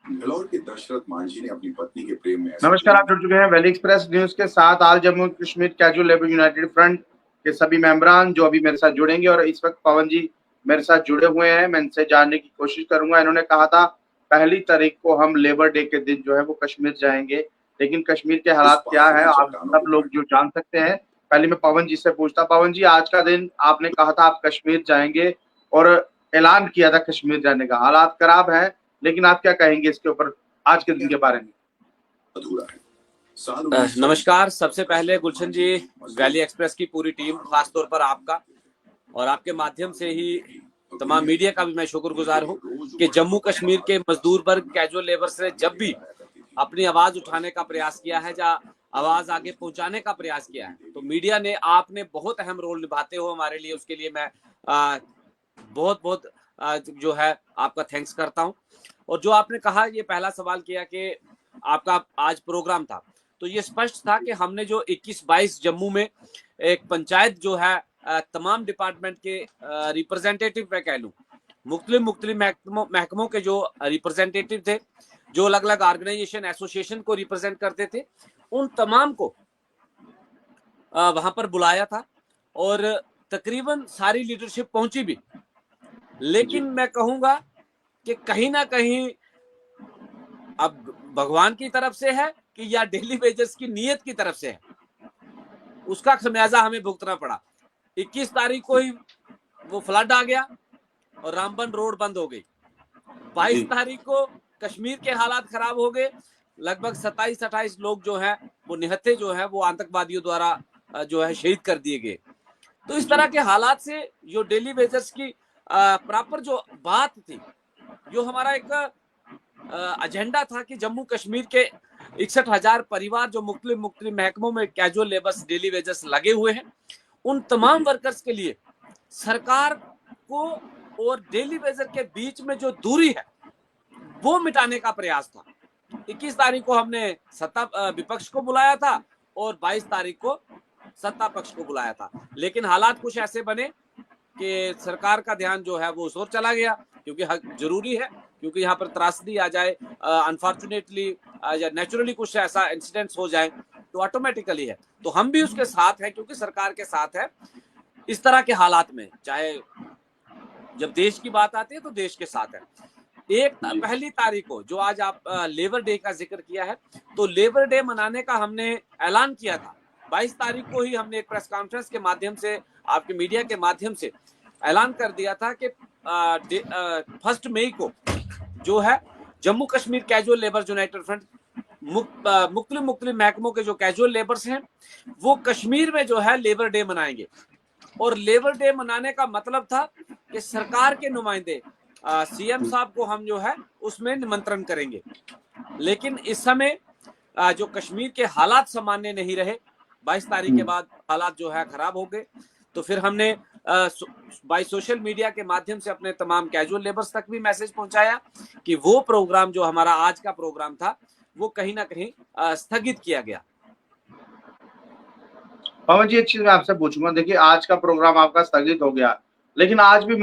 इंदौर के दशरथ मांझी ने अपनी पत्नी के प्रेम में नमस्कार, आप जुड़ चुके हैं वैली एक्सप्रेस न्यूज के साथ। आज Jammu Kashmir casual labour United front के सभी मेंबरान जो अभी मेरे साथ जुड़ेंगे, और इस वक्त पवन जी मेरे साथ जुड़े हुए हैं। मैं इनसे जानने की कोशिश करूंगा। इन्होंने कहा था 1 तारीख को हम लेबर डे के दिन जो है वो कश्मीर जाएंगे, लेकिन कश्मीर के हालात क्या है आप सब लोग जो जान सकते हैं। पहले मैं पवन जी से पूछता। पवन जी, आज का दिन आपने कहा था आप कश्मीर जाएंगे और ऐलान किया था कश्मीर जाने का, हालात खराब है, लेकिन आप क्या कहेंगे इसके ऊपर आज के दिन के बारे में? अधूरा है। नमस्कार। सबसे पहले गुलशन जी, वैली एक्सप्रेस की पूरी टीम, खासतौर पर आपका और आपके माध्यम से ही तमाम मीडिया का भी मैं शुक्रगुजार हूं कि जम्मू कश्मीर के मजदूर वर्ग, कैजुअल लेबर्स ने जब भी अपनी आवाज उठाने का प्रयास किया है या आवाज आगे पहुंचाने का प्रयास किया है, तो मीडिया ने, आपने बहुत अहम रोल निभाते हो हमारे लिए। उसके लिए मैं बहुत बहुत जो है आपका थैंक्स करता हूं। और जो आपने कहा, ये पहला सवाल किया कि आपका आज प्रोग्राम था, तो ये स्पष्ट था कि हमने जो 21-22 जम्मू में एक पंचायत जो है तमाम डिपार्टमेंट के रिप्रेजेंटेटिव, मैं कह लूं मुख्तलिफ महकमों के जो रिप्रेजेंटेटिव थे, जो अलग अलग ऑर्गेनाइजेशन एसोसिएशन को रिप्रेजेंट करते थे, उन तमाम को वहां पर बुलाया था और तकरीबन सारी लीडरशिप पहुंची भी। लेकिन मैं कहूंगा कि कहीं ना कहीं अब भगवान की तरफ से है कि या डेली वेजर्स की नीयत की तरफ से है, उसका खमियाजा हमें भुगतना पड़ा। 21 तारीख को ही वो फ्लड आ गया और रामबन रोड बंद हो गई। 22 तारीख को कश्मीर के हालात खराब हो गए। लगभग 27-28 लोग जो हैं वो निहत्थे जो है वो आतंकवादियों द्वारा जो है शहीद कर दिए गए। तो इस तरह के हालात से जो डेली वेजर्स की प्रॉपर जो बात थी, जो हमारा एक एजेंडा था कि जम्मू कश्मीर के 61,000 परिवार जो मुख्तलिफ महकमों में कैजुअल लेबर्स, डेली वेजर्स लगे हुए हैं, उन तमाम वर्कर्स के लिए सरकार को और डेली वेजर के बीच में जो दूरी है वो मिटाने का प्रयास था। 21 तारीख को हमने सत्ता विपक्ष को बुलाया था और 22 तारीख को सत्ता पक्ष को बुलाया था, लेकिन हालात कुछ ऐसे बने कि सरकार का ध्यान जो है वो उस ओर चला गया, क्योंकि जरूरी है, क्योंकि यहाँ पर त्रासदी आ जाए, अनफॉर्चुनेटली या नेचुरली कुछ ऐसा इंसिडेंट्स हो जाए तो ऑटोमेटिकली है। तो हम भी उसके साथ हैं, क्योंकि सरकार के साथ है इस तरह के हालात में। चाहे जब देश की बात आती है तो देश के साथ है। 1 तारीख को जो आज आप लेबर डे का जिक्र किया है, तो लेबर डे मनाने का हमने ऐलान किया था। 22 तारीख को ही हमने एक प्रेस कॉन्फ्रेंस के माध्यम से, आपके मीडिया के माध्यम से ऐलान कर दिया था कि 1 मई को जो है Jammu Kashmir casual labour United front मुख्तलिफ महकमों के जो कैजुअल लेबर्स हैं वो कश्मीर में जो है लेबर डे मनाएंगे। और लेबर डे मनाने का मतलब था कि सरकार के नुमाइंदे सीएम साहब को हम जो है उसमें निमंत्रण करेंगे। लेकिन इस समय जो कश्मीर के हालात सामान्य नहीं रहे, 22 तारीख के बाद हालात जो है खराब हो गए, तो फिर हमने बाय सोशल मीडिया के माध्यम से अपने तमाम कैजुअल लेबर्स तक भी मैसेज पहुंचाया कि वो प्रोग्राम जो हमारा आज का प्रोग्राम था वो कहीं ना कहीं स्थगित किया गया। पवन जी, एक चीज मैं आपसे पूछूंगा। देखिए, आज का प्रोग्राम आपका स्थगित हो गया, लेकिन आज भी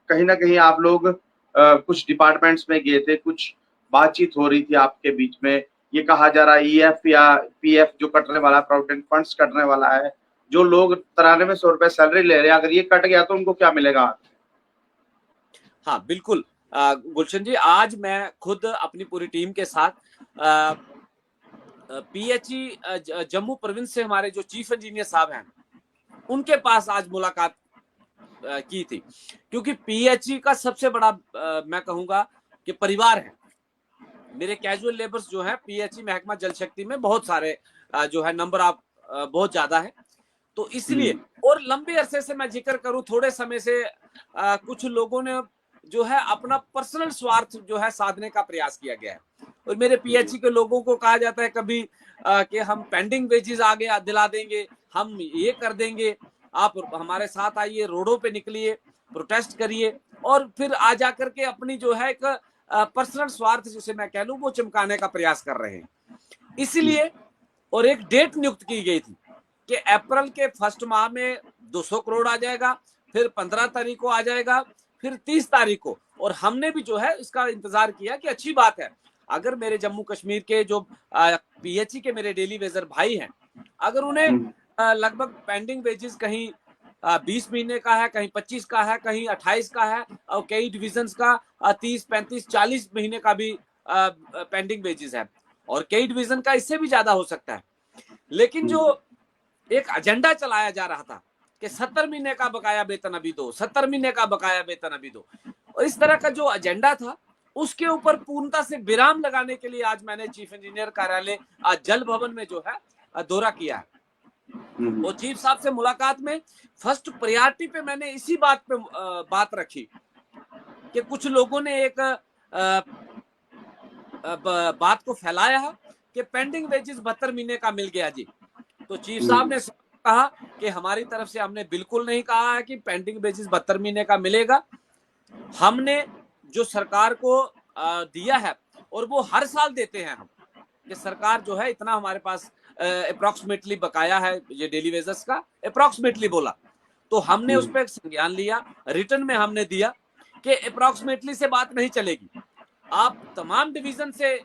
कहीं ना कहीं आप लोग कुछ डिपार्टमेंट्स में गए थे, कुछ बातचीत हो रही थी आपके बीच में। ये कहा जा रहा है ईएफ या पीएफ जो कटने वाला है, प्रोविडेंट फंड्स कटने वाला है, जो लोग 9300 रुपए सैलरी ले रहे हैं, अगर ये कट गया तो उनको क्या मिलेगा? हाँ बिल्कुल गुलशन जी, आज मैं खुद अपनी पूरी टीम के साथ पीएचई जम्मू प्रोविंस से हमारे जो चीफ इंजीनियर साहब हैं उनके पास आज मुलाकात की थी, क्योंकि पीएचई का सबसे बड़ा मैं कहूंगा कि परिवार है। मेरे कैजुअल लेबर्स जो है पीएचई महकमा जल शक्ति में बहुत सारे जो है नंबर ऑफ बहुत ज्यादा है, तो इसलिए। और लंबे अरसे से मैं जिक्र करूं, थोड़े समय से कुछ लोगों ने जो है अपना पर्सनल स्वार्थ जो है साधने का प्रयास किया गया है। और मेरे पीएचई के लोगों को कहा जाता है कभी कि हम पेंडिंग वेजेस आगे दिला देंगे, हम ये कर देंगे, आप हमारे साथ आइए, रोडों पे निकलिए, प्रोटेस्ट करिए, और फिर आ जाकर के अपनी जो है एक पर्सनल स्वार्थ जिसे मैं कह लूं वो चमकाने का प्रयास कर रहे हैं। इसलिए और एक डेट नियुक्त की गई थी कि अप्रैल के 1 माह में 200 करोड़ आ जाएगा, फिर 15 तारीख को आ जाएगा, फिर 30 तारीख को, और हमने भी जो है इसका इंतजार किया कि अच्छी बात है, अगर मेरे जम्मू कश्मीर के जो पीएचई के मेरे डेली वेजर भाई हैं, अगर उन्हें लगभग पेंडिंग वेजेस कहीं 20 महीने का है, कहीं 25 का है, कहीं 28 का है, और कई डिविजन्स का 30, 35, 40 महीने का भी पेंडिंग वेजेस है, और कई डिवीजन का इससे भी ज्यादा हो सकता है। लेकिन जो एक एजेंडा चलाया जा रहा था कि 70 महीने का बकाया वेतन अभी दो, 70 महीने का बकाया वेतन अभी दो, और इस तरह का जो एजेंडा था उसके ऊपर पूर्णता से विराम लगाने के लिए आज मैंने चीफ इंजीनियर कार्यालय आज जल भवन में जो है दौरा किया है। और चीफ साहब से मुलाकात में फर्स्ट प्रायोरिटी पे मैंने इसी बात पे बात रखी कि कुछ लोगों ने एक बात को फैलाया है कि पेंडिंग वेजेस 72 महीने का मिल गया जी। तो चीफ साहब ने कहा कि हमारी तरफ से हमने बिल्कुल नहीं कहा है कि पेंडिंग वेजेस 72 महीने का मिलेगा। हमने जो सरकार को दिया है, और वो हर साल देते हैं हम, कि सरकार जो है इतना हमारे पास अप्रोक्सीमेटली बकाया है ये डेली वेजर्स का, अप्रोक्सीमेटली बोला, तो हमने उस पर संज्ञान लिया, रिटर्न में हमने दिया कि अप्रोक्सीमेटली से बात नहीं चलेगी। आप तमाम डिवीजन से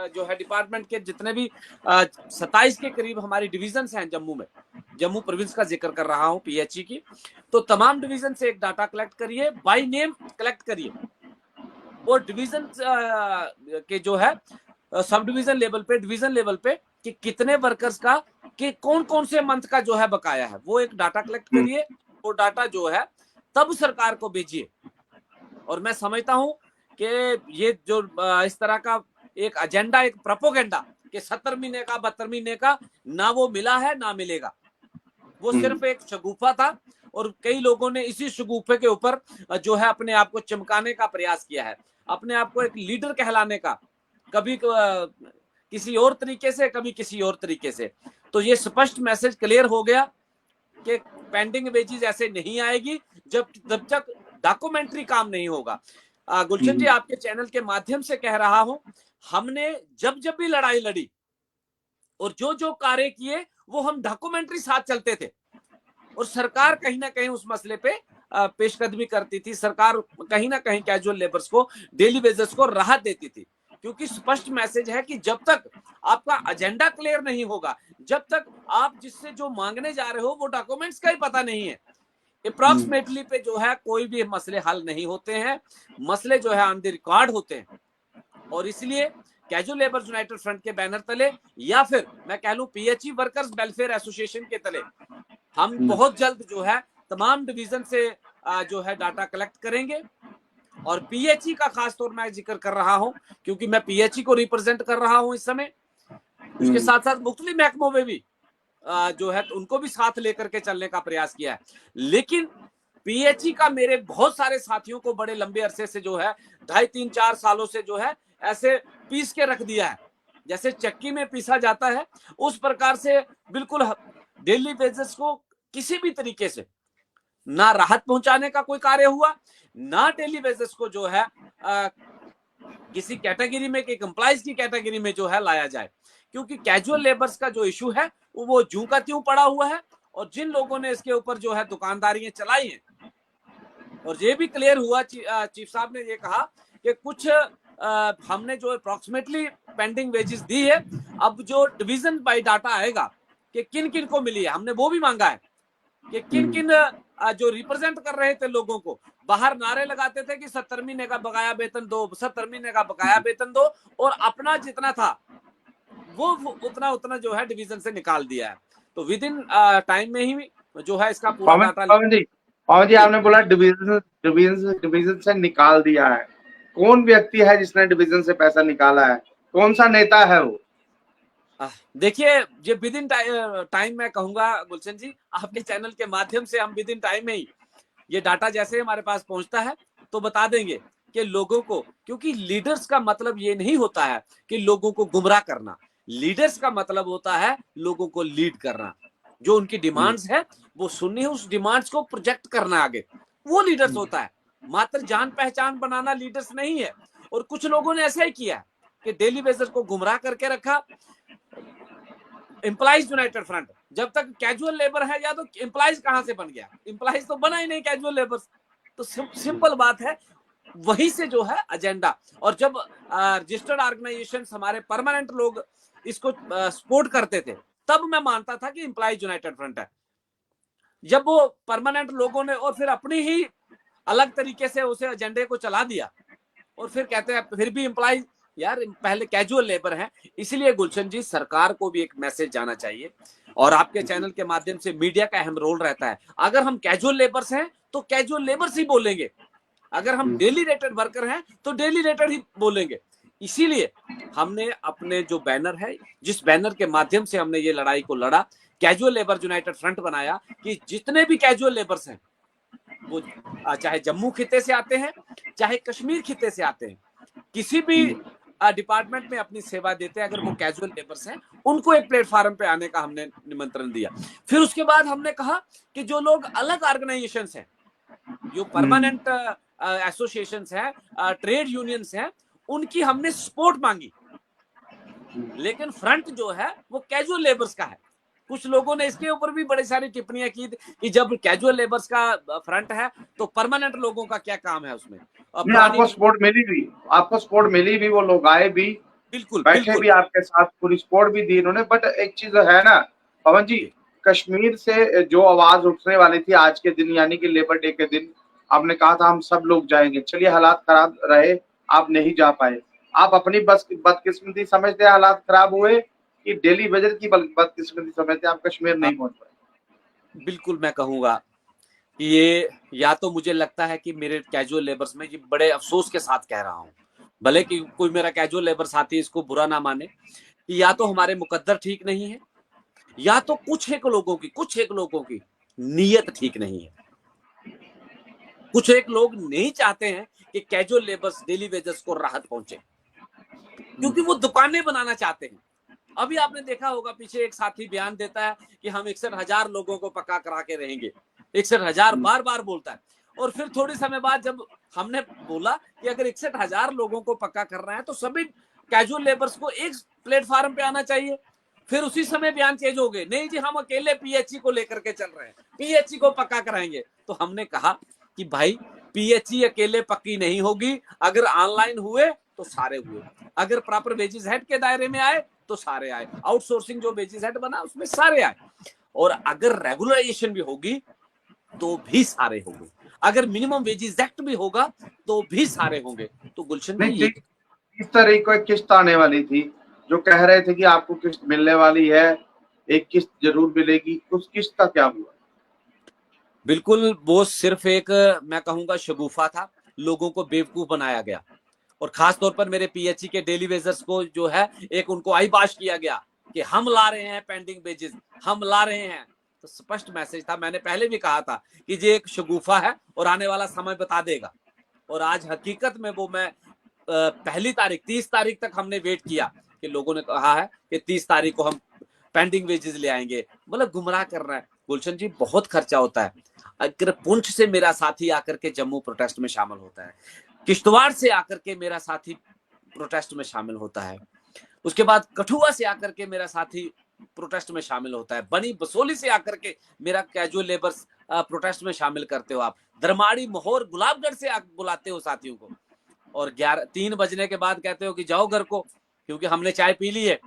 जो है डिपार्टमेंट के जितने भी 27 के करीब हमारी डिवीजन हैं जम्मू में, जम्मू प्रोविंस का जिक्र कर रहा हूं पीएचई की, तो तमाम डिवीजन से एक डाटा कलेक्ट करिए, बाय नेम कलेक्ट करिए, और डिवीजन के जो है सब डिवीजन लेवल पे, डिवीजन लेवल पे कि कितने वर्कर्स का, कि कौन कौन से मंथ का जो है बकाया है, वो एक डाटा कलेक्ट करिए, वो डाटा जो है तब सरकार को भेजिए। और मैं समझता हूं कि ये जो इस तरह का एक एजेंडा, एक प्रोपोगेंडा कि 70 महीने का 72 महीने का ना वो मिला है ना मिलेगा, वो सिर्फ एक शगुफा था, और कई लोगों ने इसी शगुफे के ऊपर जो है अपने आप को चमकाने का प्रयास किया है, अपने आप को एक लीडर कहलाने का, कभी किसी और तरीके से, कभी किसी और तरीके से। तो ये स्पष्ट मैसेज क्लियर हो गया कि पेंडिंग वेजेस ऐसे नहीं आएगी जब तक डॉक्यूमेंट्री काम नहीं होगा। गुलशन जी, आपके चैनल के माध्यम से कह रहा हूं, हमने जब जब भी लड़ाई लड़ी और जो जो कार्य किए वो हम डॉक्यूमेंट्री साथ चलते थे, और सरकार कहीं ना कहीं उस मसले पे पेशकदमी करती थी, सरकार कहीं ना कहीं कैजुअल लेबर्स को, डेली वेजर्स को राहत देती थी, क्योंकि स्पष्ट मैसेज है कि जब तक आपका एजेंडा क्लियर नहीं होगा, जब तक आप जिससे जो मांगने जा रहे हो वो डॉक्यूमेंट्स का ही पता नहीं है, अप्रोक्सीमेटली पे जो है कोई भी मसले हल नहीं होते हैं, मसले जो है ऑन द रिकॉर्ड होते हैं। और इसलिए कैजुअल लेबर्स यूनाइटेड फ्रंट के बैनर तले, या फिर मैं कह लूं पीएचई वर्कर्स वेलफेयर एसोसिएशन के तले, हम बहुत जल्द जो है तमाम डिवीजन से जो है डाटा कलेक्ट करेंगे। और पीएचई का खास तौर मैं जिक्र कर रहा हूं क्योंकि मैं पीएचई को रिप्रेजेंट कर रहा हूं इस समय, उसके साथ साथ मुख्तलिफ महकमों में भी जो है तो उनको भी साथ लेकर के चलने का प्रयास किया है। लेकिन पीएचई का मेरे बहुत सारे साथियों को बड़े लंबे अरसे से जो है 2.5, 3, 4 सालों से जो है ऐसे पीस के रख दिया है, जैसे चक्की में पीसा जाता है उस प्रकार से। बिल्कुल डेली वेजेस को किसी भी तरीके से ना राहत पहुंचाने का कोई कार्य हुआ, ना डेली वेजेस को जो है किसी कैटेगरी में, कि एम्प्लॉइज की कैटेगरी में जो है लाया जाए, क्योंकि कैजुअल लेबर्स का जो इशू है वो जूं का त्यों पड़ा हुआ है। और जिन लोगों ने इसके ऊपर जो है दुकानदारियां चलाई हैं, और ये भी क्लियर हुआ, चीफ साहब ने ये कहा कि कुछ हमने जो अप्रोक्सीमेटली पेंडिंग वेजेस दी है, अब जो डिवीजन बाय डाटा आएगा कि किन किन को मिली है, हमने वो भी मांगा है कि किन किन जो रिप्रेजेंट कर रहे थे लोगों को, बाहर नारे लगाते थे कि 70 महीने का बकाया वेतन दो, 70 महीने का बकाया वेतन दो, और अपना जितना था वो उतना जो है डिवीजन से निकाल दिया है। तो विद इन टाइम में ही जो है इसका पूरा डाटा। पवन जी आपने बोला डिवीजन से निकाल दिया है, कौन व्यक्ति है जिसने डिवीजन से पैसा निकाला है, कौन सा नेता है वो? देखिए, ये विद इन टाइम मैं कहूंगा गुलशन जी, आपके चैनल के माध्यम से हम विद इन टाइम में ही ये डाटा जैसे हमारे पास पहुंचता है तो बता देंगे कि लोगों को, क्योंकि लीडर्स का मतलब ये नहीं होता है कि लोगों को गुमराह करना, लीडर्स का मतलब होता है लोगों को लीड करना, जो उनकी डिमांड्स है वो सुननी है, उस डिमांड्स को प्रोजेक्ट करना आगे, वो लीडर्स होता है। मात्र जान पहचान बनाना लीडर्स नहीं है। और कुछ लोगों ने ऐसा ही किया कि डेली वेजर्स को गुमराह करके रखा। एम्प्लॉइज यूनाइटेड फ्रंट जब तक कैजुअल लेबर है, या तो एम्प्लॉइज कहां से बन गया, एम्प्लॉइज तो बना ही नहीं कैजुअल लेबर। तो सिंपल बात है, वहीं से जो है एजेंडा। और जब रजिस्टर्ड ऑर्गेनाइजेशन हमारे परमानेंट लोग इसको सपोर्ट करते थे, तब मैं मानता था कि एम्प्लॉइज यूनाइटेड फ्रंट है। जब वो परमानेंट लोगों ने और फिर अपनी ही अलग तरीके से उसे एजेंडे को चला दिया, और फिर कहते हैं फिर भी एम्प्लॉइज, यार पहले कैजुअल लेबर है। इसलिए गुलशन जी, सरकार को भी एक मैसेज जाना चाहिए, और आपके चैनल के माध्यम से मीडिया का अहम रोल रहता है। अगर हम कैजुअल लेबर्स हैं तो कैजुअल लेबर्स ही बोलेंगे, अगर हम डेली रेटेड वर्कर हैं तो डेली रेटेड ही बोलेंगे। इसीलिए हमने अपने जो बैनर है, जिस बैनर के माध्यम से हमने ये लड़ाई को लड़ा, कैजुअल लेबर यूनाइटेड फ्रंट बनाया, कि जितने भी कैजुअल लेबर्स हैं, वो चाहे जम्मू खिते से आते हैं, चाहे कश्मीर खिते से आते हैं, किसी भी डिपार्टमेंट में अपनी सेवा देते हैं, अगर वो कैजुअल लेबर्स हैं, उनको एक प्लेटफॉर्म पे आने का हमने निमंत्रण दिया। फिर उसके बाद हमने कहा कि जो लोग अलग ऑर्गेनाइजेशंस हैं, जो परमानेंट एसोसिएशंस हैं, ट्रेड यूनियंस हैं, उनकी हमने सपोर्ट मांगी। लेकिन फ्रंट जो है वो कैजुअल लेबर्स का है। कुछ लोगों ने इसके ऊपर भी बड़ी सारी टिप्पणियां की कि जब कैजुअल लेबर्स का फ्रंट है तो परमानेंट लोगों का क्या काम है उसमें। आपको सपोर्ट मिली भी, आपको सपोर्ट मिली भी, वो लोग आए भी, बिल्कुल बैठे बिल्कुल भी आपके साथ, पूरी सपोर्ट भी दी इन्होंने। बट एक चीज है ना पवन जी, कश्मीर से जो आवाज उठने वाली थी आज के दिन, यानी कि लेबर डे के दिन, आपने कहा था हम सब लोग जाएंगे। चलिए हालात खराब रहे, आप नहीं जा पाए। आप अपनी बदकिस्मती समझते हालात खराब हुए, कि डेली वेजर की बदकिस्मती समझते आप कश्मीर नहीं पहुंच पाए? बिल्कुल मैं कहूंगा कि ये, या तो मुझे लगता है कि मेरे कैजुअल लेबर्स में, ये बड़े अफसोस के साथ कह रहा हूं, भले कि कोई मेरा कैजुअल लेबर साथी इसको बुरा ना माने, कि या तो हमारे मुकद्दर ठीक नहीं है, या तो कुछ एक लोगों की नीयत ठीक नहीं है। कुछ एक लोग नहीं चाहते हैं कि कैजुअल लेबर्स, डेली वेजर्स को राहत पहुंचे, क्योंकि वो दुकानें बनाना चाहते हैं। अभी आपने देखा होगा, पीछे एक साथी बयान देता है कि हम 61,000 लोगों को पक्का करा के रहेंगे, 61,000 बार बार बोलता है, और फिर थोड़ी समय बाद जब हमने बोला कि अगर 61,000 लोगों को पक्का कर रहे हैं तो सभी कैजुअल लेबर्स को एक प्लेटफॉर्म पे आना चाहिए, फिर उसी समय बयान चेंज हो गए, नहीं जी हम अकेले पीएचई को लेकर के चल रहे हैं, पीएचई को पक्का कराएंगे। तो हमने कहा कि भाई पीएचई अकेले पक्की नहीं होगी, अगर ऑनलाइन हुए तो सारे हुए, अगर प्रॉपर वेजेस हेड के दायरे में आए तो सारे आए, आउटसोर्सिंग जो वेजेस हेड बना उसमें सारे आए, और अगर रेगुलराइजेशन भी होगी तो भी सारे होंगे, अगर मिनिमम वेजेस एक्ट भी होगा तो भी सारे होंगे। तो गुलशन जी, इस तरह की एक किस्त आने वाली थी, जो कह रहे थे कि आपको किस्त मिलने वाली है, एक किस्त जरूर मिलेगी, उस किस्त का क्या हुआ? बिल्कुल वो सिर्फ एक, मैं कहूंगा, शगुफा था, लोगों को बेवकूफ बनाया गया, और खास तौर पर मेरे पीएचई के डेली वेजर्स को जो है एक उनको आईबाश किया गया कि हम ला रहे हैं पेंडिंग वेजेस, हम ला रहे हैं। तो स्पष्ट मैसेज था, मैंने पहले भी कहा था कि ये एक शगुफा है और आने वाला समय बता देगा, और आज हकीकत में वो, मैं पहली तारीख 30 तारीख तक हमने वेट किया कि लोगों ने कहा है कि 30 तारीख को हम पेंडिंग वेजेस ले आएंगे, मतलब गुमराह कर रहा है। गुलशन जी, बहुत खर्चा होता है। अगर पुंछ से मेरा साथी आकर के जम्मू प्रोटेस्ट में शामिल होता है, किश्तवाड़ से आकर के मेरा साथी प्रोटेस्ट में शामिल होता है, उसके बाद कठुआ से आकर के मेरा साथी प्रोटेस्ट में शामिल होता है, बनी बसोली से आकर के मेरा कैजुअल लेबर्स प्रोटेस्ट में शामिल करते हो आप, धर्माड़ी, मोहर, गुलाबगढ़ से आप बुलाते हो साथियों को, और 3 बजने के बाद कहते हो कि जाओ घर को क्योंकि हमने चाय पी ली है।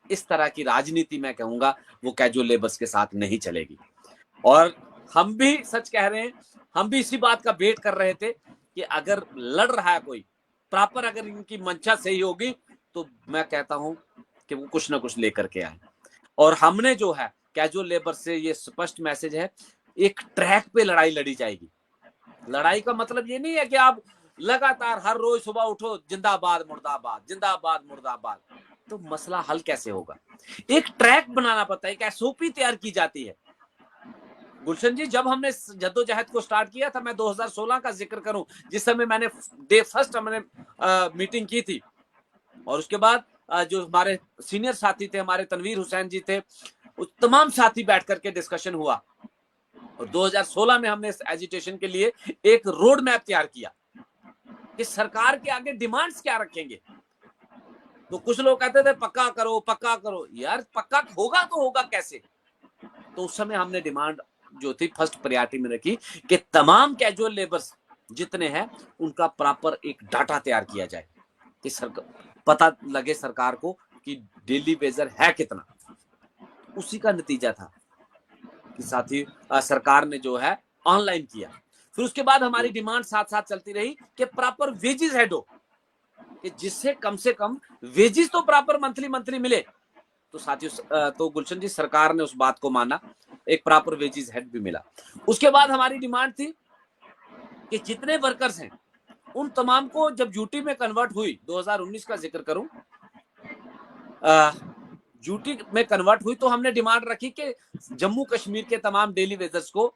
इस तरह की राजनीति, मैं कहूंगा, वो कैजुअल लेबर्स के साथ नहीं चलेगी। और हम भी सच कह रहे हैं, हम भी इसी बात का वेट कर रहे थे कि अगर लड़ रहा है कोई प्रॉपर, अगर इनकी मंशा सही होगी तो मैं कहता हूं कि वो कुछ ना कुछ लेकर के आए। और हमने जो है कैजुअल लेबर से ये स्पष्ट मैसेज है, एक ट्रैक पे लड़ाई लड़ी जाएगी। लड़ाई का मतलब ये नहीं है कि आप लगातार हर रोज सुबह उठो जिंदाबाद मुर्दाबाद, जिंदाबाद मुर्दाबाद, तो मसला हल कैसे होगा? एक ट्रैक बनाना पड़ता है, एक एसओपी तैयार की जाती है। गुलशन जी, जब हमने जद्दोजहद को स्टार्ट किया था, मैं 2016 का जिक्र करूं, जिस समय मैंने डे फर्स्ट हमने मीटिंग की थी, और उसके बाद जो हमारे सीनियर साथी थे, हमारे तनवीर हुसैन जी थे, उस तमाम साथी बैठ करके डिस्कशन हुआ, और 2016 में हमने इस एजिटेशन के लिए एक रोड मैप तैयार किया कि सरकार के आगे डिमांड्स क्या रखेंगे। तो कुछ लोग कहते थे पक्का करो पक्का करो, यार पक्का होगा तो होगा कैसे? तो उस समय हमने डिमांड जो थी फर्स्ट प्रायोरिटी में रखी कि तमाम कैजुअल लेबर्स जितने हैं उनका प्रॉपर एक डाटा तैयार किया जाए कि पता लगे सरकार को कि डेली वेजर है कितना। उसी का नतीजा था कि साथ ही सरकार ने जो है ऑनलाइन किया। फिर उसके बाद हमारी डिमांड साथ साथ चलती रही कि प्रॉपर वेजेस हेड हो, कि जिससे कम से कम वेजेस तो प्रॉपर मंथली मिले। तो साथियों तो गुलशन जी सरकार ने उस बात को माना, एक प्रॉपर वेजेस हेड भी मिला। उसके बाद हमारी डिमांड थी कि जितने वर्कर्स हैं उन तमाम को जब ड्यूटी में कन्वर्ट हुई, 2019 का जिक्र करूं, ड्यूटी में कन्वर्ट हुई तो हमने डिमांड रखी कि जम्मू कश्मीर के तमाम डेली वेजर्स को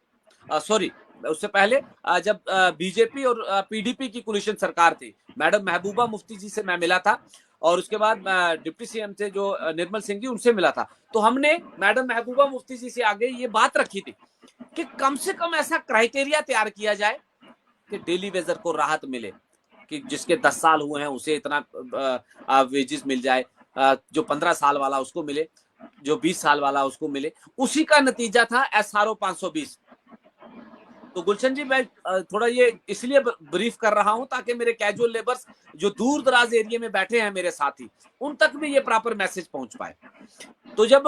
सॉरी उससे पहले जब बीजेपी और पीडीपी की कोलिशन सरकार थी, मैडम महबूबा मुफ्ती जी से मैं मिला था और उसके बाद डिप्टी सीएम थे जो निर्मल सिंह जी, उनसे मिला था। तो हमने मैडम महबूबा मुफ्ती जी से आगे ये बात रखी थी कि कम से कम ऐसा क्राइटेरिया तैयार किया जाए कि डेली वेजर को राहत मिले, कि जिसके 10 साल हुए हैं उसे इतना वेजेस मिल जाए, जो 15 साल वाला उसको मिले, जो 20 साल वाला उसको मिले। उसी का नतीजा था SRO 520। तो गुलशन जी मैं थोड़ा ये इसलिए ब्रीफ कर रहा हूं ताकि मेरे कैजुअल लेबर्स जो दूर दराज एरिया में बैठे हैं मेरे साथी, उन तक भी ये प्रॉपर मैसेज पहुंच पाए। तो जब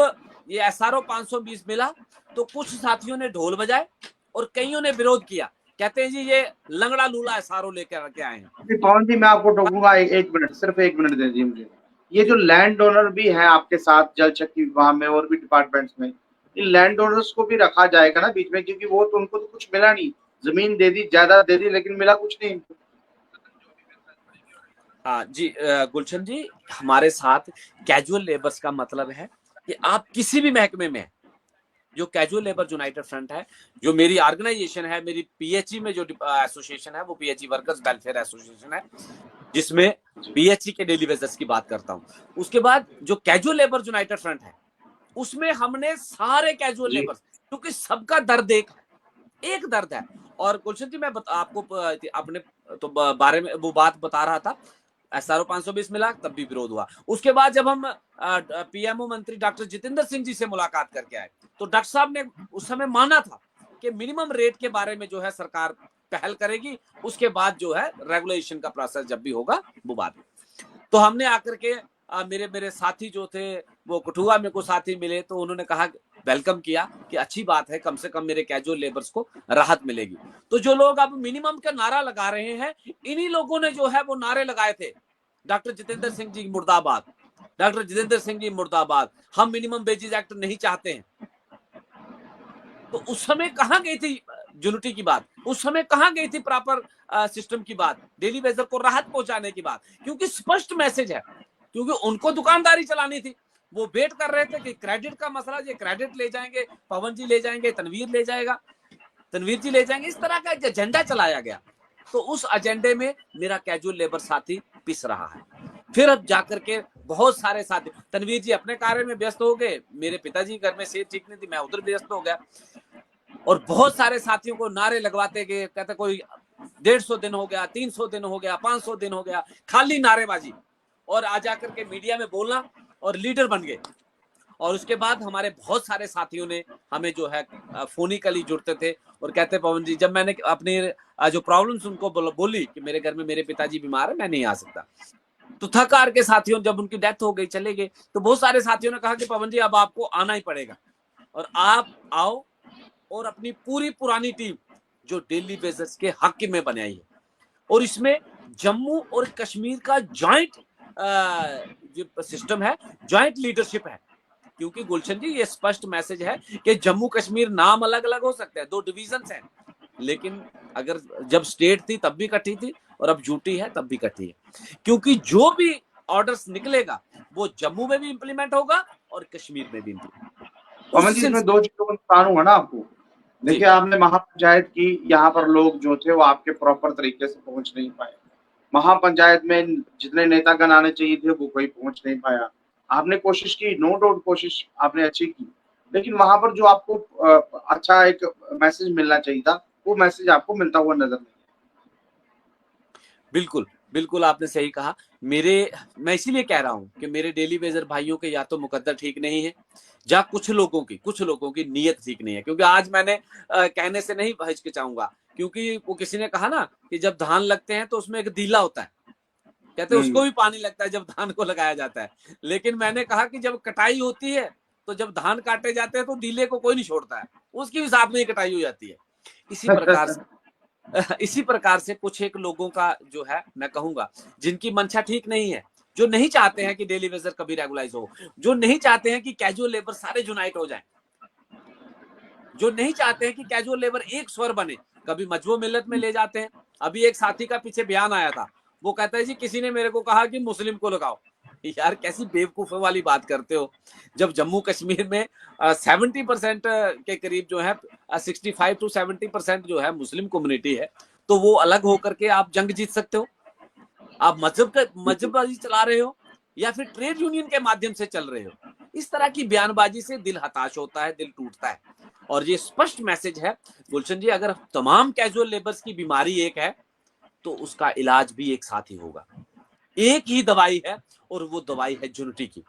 ये SRO 520 मिला तो कुछ साथियों ने ढोल बजाए और कईयों ने विरोध किया, कहते हैं जी ये लंगड़ा लूला SRO लेकर के आए हैं। पवन जी मैं आपको टोकूंगा, एक मिनट, सिर्फ 1 मिनट दे दीजिए मुझे। ये जो लैंड ओनर भी है आपके साथ जल शक्ति विभाग में और भी डिपार्टमेंट्स में, इन लैंड ओनर्स को भी रखा जाएगा ना बीच में, क्योंकि वो तो उनको तो कुछ मिला नहीं, जमीन दे दी, जायदाद दे दी, लेकिन मिला कुछ नहीं। हाँ जी गुलशन जी, हमारे साथ कैजुअल लेबर्स का मतलब है कि आप किसी भी महकमे में, जो कैजुअल लेबर यूनाइटेड फ्रंट है, जो मेरी ऑर्गेनाइजेशन है, मेरी पीएचई में जो एसोसिएशन है वो पीएचई वर्कर्स वेलफेयर एसोसिएशन है, जिसमें पीएचई के डेली वेजर्स की बात करता हूं। उसके बाद जो कैजुअल लेबर यूनाइटेड फ्रंट है उसमें हमने सारे कैजुअल लेबर्स, क्योंकि सबका दर्द एक दर्द है। और गुलशन जी मैं आपको अपने तो बारे में वो बात बता रहा था, SRO 520 मिला तब भी विरोध हुआ। उसके बाद जब हम पीएमओ मंत्री डॉक्टर जितेंद्र सिंह जी से मुलाकात करके आए तो डॉक्टर साहब ने उस समय माना था कि मिनिमम रेट के बारे में जो है सरकार पहल करेगी, उसके बाद जो है रेगुलेशन का प्रोसेस जब भी होगा वो बात। तो हमने आकर के मेरे साथी जो थे वो कठुआ में को साथी मिले तो उन्होंने कहा, वेलकम किया कि अच्छी बात है, कम से कम मेरे कैजुअल लेबर्स को राहत मिलेगी। तो जो लोग अब मिनिमम का नारा लगा रहे हैं, इन्हीं लोगों ने जो है वो नारे लगाए थे, डॉक्टर जितेंद्र सिंह जी मुर्दाबाद, डॉक्टर जितेंद्र सिंह जी मुर्दाबाद, हम मिनिमम वेजेस एक्ट नहीं चाहते हैं। तो उस समय कहां गई थी यूनिटी की बात, उस समय कहां गई थी प्रॉपर सिस्टम की बात, डेली वेजर को राहत पहुंचाने की बात, क्योंकि स्पष्ट मैसेज है, क्योंकि उनको दुकानदारी चलानी थी। वो वेट कर रहे थे कि क्रेडिट का मसला, ये क्रेडिट ले जाएंगे, पवन जी ले जाएंगे, तनवीर ले जाएगा, तनवीर जी ले जाएंगे, इस तरह का एजेंडा चलाया गया। तो उस एजेंडे में मेरा कैजुअल लेबर साथी पिस रहा है। फिर अब जाकर के बहुत सारे साथी, तनवीर जी अपने कार्य में व्यस्त हो गए, मेरे पिताजी घर में सेहत ठीक नहीं थी, मैं उधर व्यस्त हो गया, और बहुत सारे साथियों को नारे लगवाते गए, कहते कोई 150 दिन हो गया, 300 दिन हो गया, 500 दिन हो गया, खाली नारेबाजी, और आ जाकर के मीडिया में बोलना और लीडर बन गए। और उसके बाद हमारे बहुत सारे साथियों ने हमें जो है फोनिकली जुड़ते थे और कहते, पवन जी जब मैंने अपनी जो प्रॉब्लम्स उनको बोली कि मेरे घर में मेरे पिताजी बीमार है, मैं नहीं आ सकता, तो थक हार के साथियों जब उनकी डेथ हो गई, चले गए, तो बहुत सारे साथियों ने कहा कि पवन जी अब आपको आना ही पड़ेगा, और आप आओ और अपनी पूरी पुरानी टीम जो डेली वेजर्स के हक में बनाई है, और इसमें जम्मू और कश्मीर का जॉइंट जो सिस्टम है, जॉइंट लीडरशिप है। क्योंकि गुलशन जी ये स्पष्ट मैसेज है कि जम्मू कश्मीर नाम अलग अलग हो सकते हैं, 2 डिवीजन हैं, लेकिन अगर जब स्टेट थी तब भी इकट्ठी थी और अब यूटी है तब भी इकट्ठी है, क्योंकि जो भी ऑर्डर्स निकलेगा वो जम्मू में भी इंप्लीमेंट होगा और कश्मीर में भी पवन जी इसमें 2 चीजों का नुकसान हुआ ना आपको। देखिए आपने महापंचायत की, यहाँ पर लोग जो थे वो आपके प्रॉपर तरीके से पहुंच नहीं पाए। महापंचायत में जितने नेतागण आने चाहिए थे वो कोई पहुंच नहीं पाया। आपने कोशिश की, नो डाउट कोशिश आपने अच्छी की, लेकिन वहां पर जो आपको अच्छा एक मैसेज मिलना चाहिए था वो मैसेज आपको मिलता हुआ नजर नहीं। बिल्कुल बिल्कुल आपने सही कहा। मैं इसीलिए कह रहा हूं कि मेरे डेली वेजर भाइयों के या तो मुकद्दर ठीक नहीं है, जहाँ कुछ लोगों की नीयत ठीक नहीं है। क्योंकि आज मैंने कहने से नहीं हिचकिचाऊंगा, क्योंकि वो किसी ने कहा ना कि जब धान लगते हैं तो उसमें एक दीला होता है, कहते हैं उसको भी पानी लगता है जब धान को लगाया जाता है। लेकिन मैंने कहा कि जब कटाई होती है तो जब धान काटे जाते हैं तो डीले को कोई नहीं छोड़ता है, उसकी भी साथ में ही कटाई हो जाती है। इसी प्रकार से कुछ एक लोगों का जो है, मैं कहूंगा, जिनकी मंशा ठीक नहीं है, जो नहीं चाहते हैं कि डेली वेजर कभी रेगुलाइज हो, जो नहीं चाहते हैं कि कैजुअल लेबर सारे यूनाइट हो जाएं, जो नहीं चाहते हैं कि कैजुअल लेबर एक स्वर बने, कभी मजबूर मिल्लत में ले जाते हैं। अभी एक साथी का पीछे बयान आया था, वो कहता है जी किसी ने मेरे को कहा कि मुस्लिम को लगाओ। यार कैसी बेवकूफे वाली बात करते हो, जब जम्मू कश्मीर में 70% के करीब जो है 65 to 70% जो है मुस्लिम कम्युनिटी है, तो वो अलग होकर के आप जंग जीत सकते हो? आप मजहबबाजी चला रहे हो या फिर ट्रेड यूनियन के माध्यम से चल रहे हो? इस तरह की बयानबाजी से दिल हताश होता है, दिल टूटता है। और ये स्पष्ट मैसेज है गुलशन जी, अगर तमाम कैजुअल लेबर्स की बीमारी एक है तो उसका इलाज भी एक साथ ही होगा। एक ही दवाई है और वो दवाई है यूनिटी की।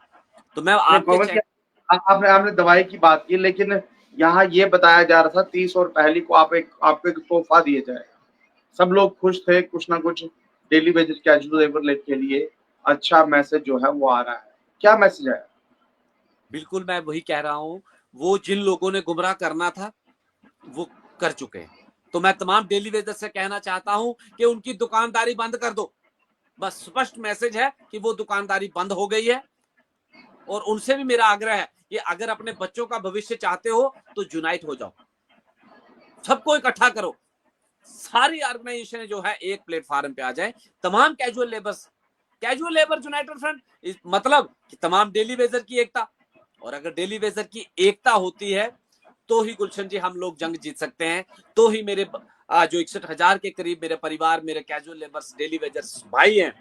तो मैं आपने दवाई की बात की, लेकिन यहाँ ये बताया जा रहा था 30 और पहली को आपको एक तोहफा दिया जाएगा। सब लोग खुश थे, कुछ ना कुछ डेली वेजेस कैजुअल लेबर के लिए अच्छा मैसेज जो है वो आ रहा है। क्या मैसेज है? बिल्कुल, मैं वही कह रहा हूँ, वो जिन लोगों ने गुमराह करना था वो कर चुके हैं। तो मैं तमाम डेली वेजर से कहना चाहता हूं कि उनकी दुकानदारी बंद कर दो। बस स्पष्ट मैसेज है कि वो दुकानदारी बंद हो गई है। और उनसे भी मेरा आग्रह है कि अगर अपने बच्चों का भविष्य चाहते हो तो यूनाइट हो जाओ, सबको इकट्ठा करो, सारी ऑर्गेनाइजेशन जो है एक प्लेटफॉर्म पे आ जाए। तमाम कैजुअल लेबर यूनाइटेड फ्रंट, मतलब कि तमाम डेली वेजर की एकता। और अगर डेली वेजर की एकता होती है तो ही गुलशन जी हम लोग जंग जीत सकते हैं। तो ही मेरे जो 61,000 के करीब मेरे परिवार, मेरे कैजुअल लेबर्स, डेली वेजर्स भाई हैं,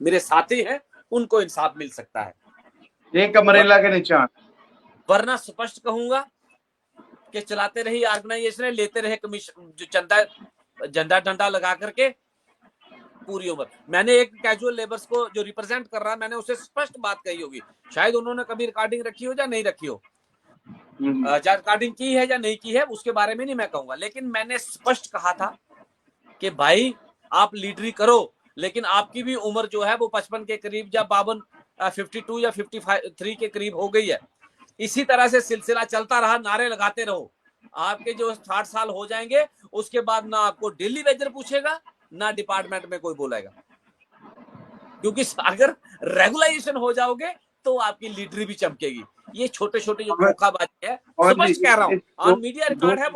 मेरे साथी हैं, उनको इंसाफ मिल सकता है। एक अमरेला के नीचे। वरना स्पष्ट कहूंगा कि चलाते रही ऑर्गेनाइजेशन, लेते रहे कमीशन, जो चंदा झंडा डंडा लगा करके पूरी उम्र। मैंने एक कैजुअल लेबर्स को जो रिप्रेजेंट कर रहा है, मैंने उसे स्पष्ट बात कही होगी, शायद उन्होंने कभी रिकॉर्डिंग रखी हो या नहीं रखी हो, रिकॉर्डिंग की है या नहीं की है उसके बारे में नहीं मैं कहूंगा, लेकिन मैंने स्पष्ट कहा था कि भाई आप लीडरी करो, लेकिन आपकी भी उम्र जो है वो 55 के करीब या 52 या 53 के करीब हो गई है। इसी तरह से सिलसिला चलता रहा, नारे लगाते रहो, आपके जो 60 साल हो जाएंगे उसके बाद ना आपको डेली वेजर पूछेगा, ना डिपार्टमेंट में कोई बोलेगा। क्योंकि अगर रेगुलाइजेशन हो जाओगे तो आपकी लीडरी भी चमकेगी। ये छोटे छोटे जो धोखाबाजी है, स्पष्ट कह रहा हूँ, ऑन मीडिया रिकॉर्ड है,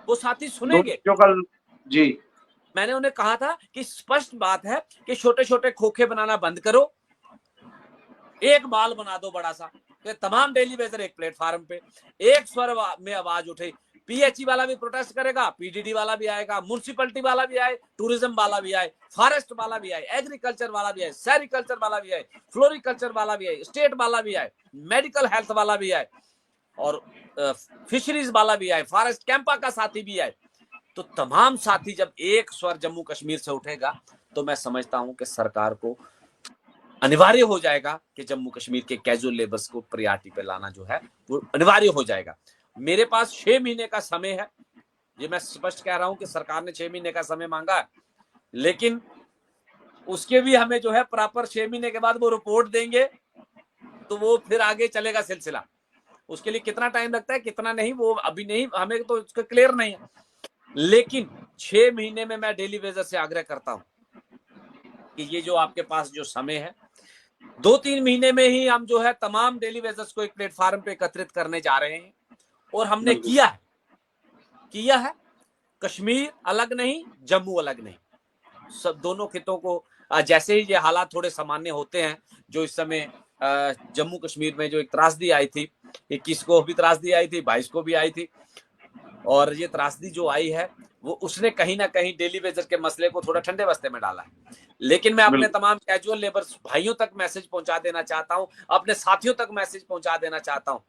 वो साथी सुनेंगे। जी, मैंने उन्हें कहा था कि स्पष्ट बात है कि छोटे छोटे खोखे बनाना बंद करो, एक बाल बना दो बड़ा सा, कि तमाम डेली वेजर एक प्लेटफॉर्म पे एक स्वर में आवाज उठे। पीएचई वाला भी प्रोटेस्ट करेगा, पीडीडी वाला भी आएगा, म्युनिसिपैलिटी वाला भी आए, टूरिज्म वाला भी आए, फॉरेस्ट वाला भी आए, एग्रीकल्चर वाला भी आए, सेरिकल्चर वाला भी आए, फ्लोरिकल्चर वाला भी आए, स्टेट वाला भी आए, मेडिकल हेल्थ वाला भी आए, और फिशरीज वाला भी आए, फॉरेस्ट कैंपा का साथी भी आए। तो तमाम साथी जब एक स्वर जम्मू कश्मीर से उठेगा तो मैं समझता हूं कि सरकार को अनिवार्य हो जाएगा कि जम्मू कश्मीर के कैजुअल लेबर्स को प्रायोरिटी पे लाना जो है वो अनिवार्य हो जाएगा। मेरे पास 6 महीने का समय है, ये मैं स्पष्ट कह रहा हूं कि सरकार ने 6 महीने का समय मांगा, लेकिन उसके भी हमें जो है प्रॉपर 6 महीने के बाद वो रिपोर्ट देंगे तो वो फिर आगे चलेगा सिलसिला। उसके लिए कितना टाइम लगता है कितना नहीं वो अभी नहीं, हमें तो उसका क्लियर नहीं है, लेकिन 6 महीने में मैं डेली वेजर से आग्रह करता हूं कि ये जो आपके पास जो समय है, 2-3 महीने में ही हम जो है तमाम डेली वेजर्स को एक प्लेटफॉर्म पे एकत्रित करने जा रहे हैं। और हमने किया है। कश्मीर अलग नहीं, जम्मू अलग नहीं, सब दोनों खितों को जैसे ही ये हालात थोड़े सामान्य होते हैं, जो इस समय जम्मू कश्मीर में जो एक त्रासदी आई थी, 21 को भी त्रासदी आई थी, 22 को भी आई थी, और ये त्रासदी जो आई है वो उसने कहीं ना कहीं डेली वेजर के मसले को थोड़ा ठंडे बस्ते में डाला है। लेकिन मैं अपने तमाम कैजुअल लेबर्स भाइयों तक मैसेज पहुंचा देना चाहता हूं, अपने साथियों तक मैसेज पहुंचा देना चाहता हूं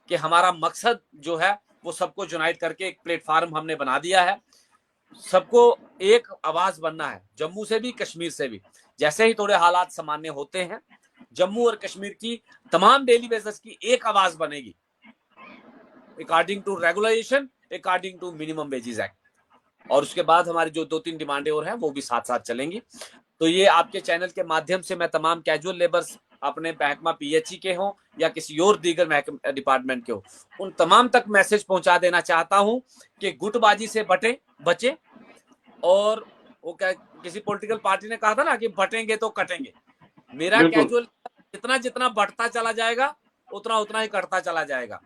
कि हमारा मकसद जो है वो सबको यूनाइट करके एक प्लेटफॉर्म हमने बना दिया है। सबको एक आवाज बनना है, जम्मू से भी कश्मीर से भी। जैसे ही थोड़े हालात सामान्य होते हैं जम्मू और कश्मीर की तमाम डेली वेजर्स की एक आवाज बनेगी, according to regulation, according to minimum wages act. और उसके बाद हमारी जो 2-3 डिमांडें और हैं वो भी साथ साथ चलेंगी। तो ये आपके चैनल के माध्यम से मैं तमाम कैजुअल लेबर्स, अपने महकमा पीएचई के हों या किसी और दीगर डिपार्टमेंट के हो, उन तमाम तक मैसेज पहुंचा देना चाहता हूं कि गुटबाजी से बचे। और वो क्या, किसी पॉलिटिकल पार्टी ने कहा था ना कि बटेंगे तो कटेंगे। मेरा कैजुअल जितना जितना बढ़ता चला जाएगा उतना उतना ही कटता चला जाएगा,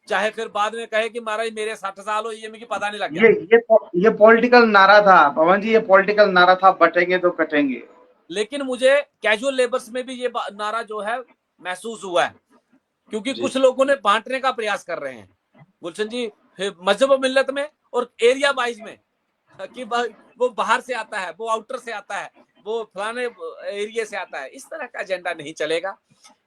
चाहे फिर बाद में कहे कि महाराज मेरे 60 साल हो, ये मुझे पता नहीं लग गया। ये पॉलिटिकल नारा था पवन जी, ये पॉलिटिकल नारा था, बटेंगे तो कटेंगे। लेकिन मुझे कैजुअल लेबर्स में भी ये नारा जो है महसूस हुआ है, क्योंकि कुछ लोगों ने बांटने का प्रयास कर रहे हैं गुलशन जी, मजहब और मिल्लत में और एरिया वाइज में, कि वो बाहर से आता है, वो आउटर से आता है, वो फलाने एरिया से आता है। इस तरह का एजेंडा नहीं चलेगा।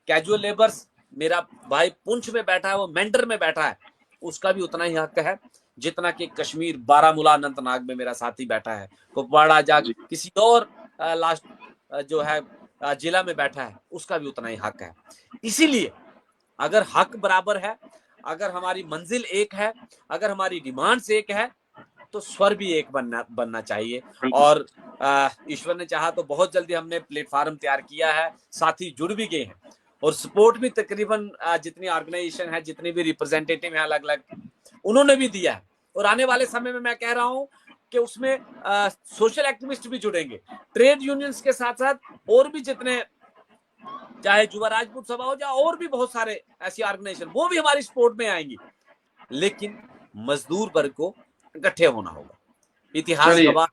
कैजुअल लेबर्स, मेरा भाई पुंछ में बैठा है, वो मेंढर में बैठा है, उसका भी उतना ही हक है जितना कि कश्मीर, बारामूला, अनंतनाग में मेरा साथी बैठा है, कुपवाड़ा जा किसी और लास्ट जो है जिला में बैठा है, उसका भी उतना ही हक है। इसीलिए अगर हक बराबर है, अगर हमारी मंजिल एक है, अगर हमारी डिमांड्स एक है, तो स्वर भी एक बनना चाहिए। और ईश्वर ने चाहा तो बहुत जल्दी हमने प्लेटफॉर्म तैयार किया है, साथी जुड़ भी गए हैं और सपोर्ट भी तकरीबन जितनी ऑर्गेनाइजेशन है, जितनी भी रिप्रेजेंटेटिव है अलग अलग, उन्होंने भी दिया है। और आने वाले समय में मैं कह रहा हूं कि उसमें सोशल एक्टिविस्ट भी जुड़ेंगे, ट्रेड यूनियंस के साथ साथ और भी जितने, चाहे युवा राजपूत सभा हो या और भी बहुत सारे ऐसी ऑर्गेनाइजेशन, वो भी हमारी सपोर्ट में आएंगी। लेकिन मजदूर वर्ग को इकट्ठे होना होगा। इतिहास गवाह,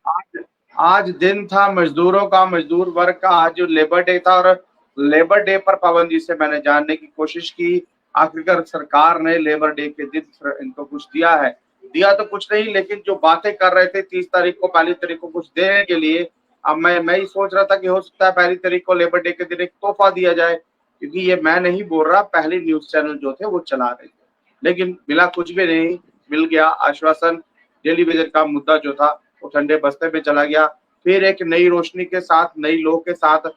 आज दिन था मजदूरों का, मजदूर वर्ग का, आज जो लेबर डे था, और लेबर डे पर पवन जी से मैंने जानने की कोशिश की, आखिरकार सरकार ने लेबर डे के दिन इनको कुछ दिया तो कुछ नहीं, लेकिन जो बातें कर रहे थे 30 तारीख को, 1 तारीख को कुछ देने के लिए, अब मैं ही सोच रहा था कि हो सकता है 1 तारीख को लेबर डे के दिन एक तोहफा दिया जाए, क्योंकि ये मैं नहीं बोल रहा, पहले न्यूज चैनल जो थे वो चला रहे थे, लेकिन मिला कुछ भी नहीं। मिल गया आश्वासन, डेली वेजर का मुद्दा जो था वो ठंडे बस्ते में चला गया। फिर एक नई रोशनी के साथ, नई लोह के साथ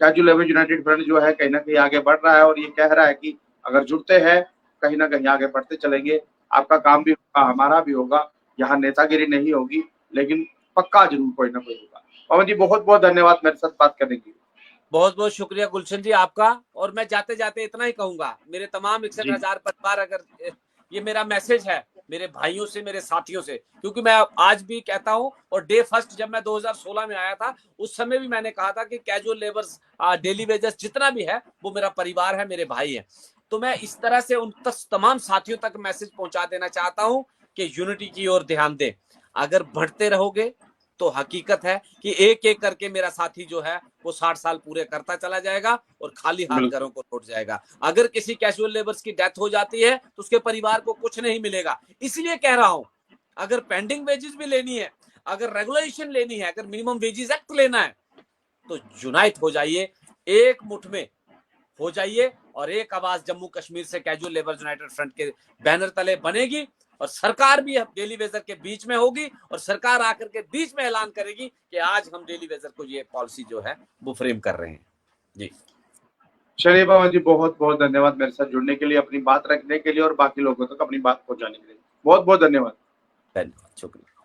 कैजुअल लेबर्स यूनाइटेड फ्रंट जो है कहीं ना कहीं आगे बढ़ रहा है, और ये कह रहा है कि अगर जुड़ते हैं कहीं ना कहीं आगे बढ़ते चलेंगे। आपका काम भी होगा, हमारा भी होगा, यहाँ नेतागिरी नहीं होगी, लेकिन पक्का जरूर कोई ना कोई होगा। पवन जी बहुत बहुत धन्यवाद मेरे साथ बात करने के लिए। बहुत बहुत शुक्रिया गुलशन जी आपका। और मैं जाते जाते इतना ही कहूंगा, मेरे तमाम 61,000 परिवार, अगर ये मेरा मैसेज है मेरे भाइयों से, मेरे साथियों से, क्योंकि मैं आज भी कहता हूं, और डे फर्स्ट जब मैं 2016 में आया था उस समय भी मैंने कहा था कि कैजुअल लेबर्स, डेली वेजर्स जितना भी है वो मेरा परिवार है, मेरे भाई है। तो मैं इस तरह से उन तमाम साथियों तक मैसेज पहुंचा देना चाहता हूं कि यूनिटी की ओर ध्यान दें। अगर बढ़ते रहोगे तो हकीकत है कि एक एक करके मेरा साथी जो है वो 60 साल पूरे करता चला जाएगा और खाली हाथ घरों को लौट जाएगा। अगर किसी कैजुअल लेबर्स की डेथ हो जाती है तो उसके परिवार को कुछ नहीं मिलेगा। इसलिए कह रहा हूं, अगर पेंडिंग वेजेस भी लेनी है, अगर रेगुलेशन लेनी है, अगर मिनिमम वेजेस एक्ट लेना है, तो यूनाइट हो जाइए, एक मुठ में हो जाइए, और एक आवाज जम्मू कश्मीर से कैजुअल लेबर्स यूनाइटेड फ्रंट के बैनर तले बनेगी, और सरकार भी डेली वेजर के बीच में होगी, और सरकार आकर के बीच में ऐलान करेगी कि आज हम डेली वेजर को ये पॉलिसी जो है वो फ्रेम कर रहे हैं। जी चलिए पवन जी, बहुत बहुत धन्यवाद मेरे साथ जुड़ने के लिए, अपनी बात रखने के लिए और बाकी लोगों तक अपनी बात पहुंचाने के लिए। बहुत बहुत धन्यवाद। धन्यवाद, शुक्रिया।